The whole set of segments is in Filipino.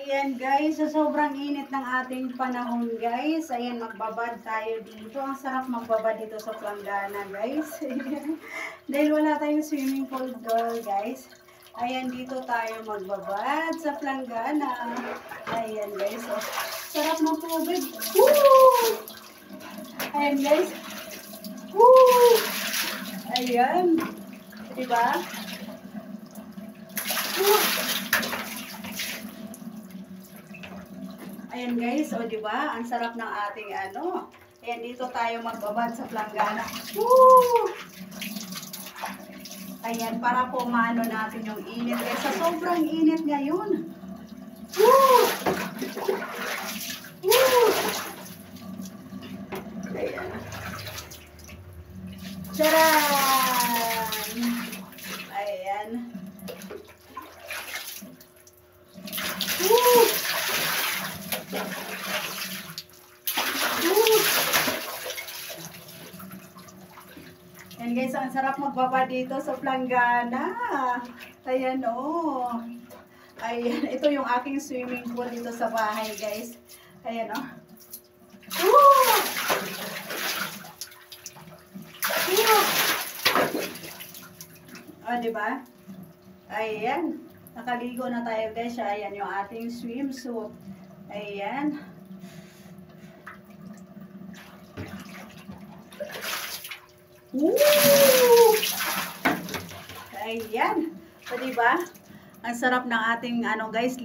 Ayan guys, sa sobrang init ng ating panahon guys, ayan magbabad tayo dito. Ang sarap magbabad dito sa Planggana guys. Dahil wala tayong swimming pool guys. Ayan dito tayo magbabad sa Planggana. Ayan guys, oh, sarap ng tubig. Woo! Ayan guys. Woo! Ayan. Diba? Woo! Ayan guys, o diba? Ang sarap ng ating ano. Ayan, dito tayo magbabad sa Planggana. Woo! Ayan, para po maano natin yung init. Guys, sa sobrang init ngayon. Woo! Woo! Ayan. Charan! Ayan. Woo! Yan guys, ang sarap magbaba dito sa Planggana. Ayan o. Ayan, ito yung aking swimming pool dito sa bahay guys. Ayan o. Woo! Woo! O, diba? Ayan. Nakaligo na tayo guys. Ayan yung ating swimsuit. Ayan. Woo! Ayan. So, diba? Ang sarap ng ating ano guys.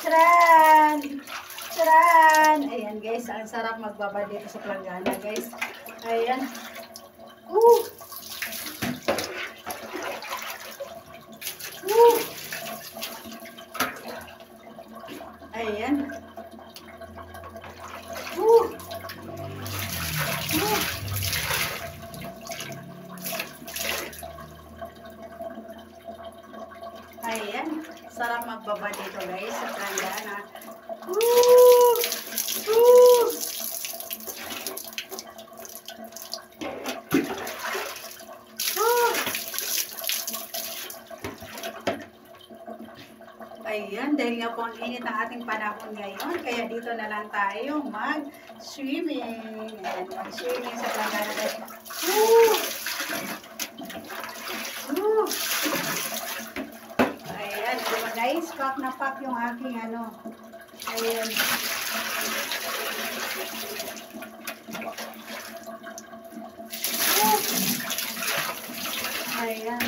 Charan! Charan! Ayan guys. Ang sarap magbaba dito sa Planggana guys. Ayan. Woo! Woo! Ayan. Woo! Woo! Ayan. Sarap magbaba dito guys sa Planggana. Woo! Woo! Ayan, dahil nga po ang init ang ating panahon ngayon, kaya dito na lang tayo mag-swimming. Ayan, mag-swimming sa Planggana. Woo! Woo! Ayan, diba guys, pack na pack yung aking ano. Ayan. Woo! Ayan.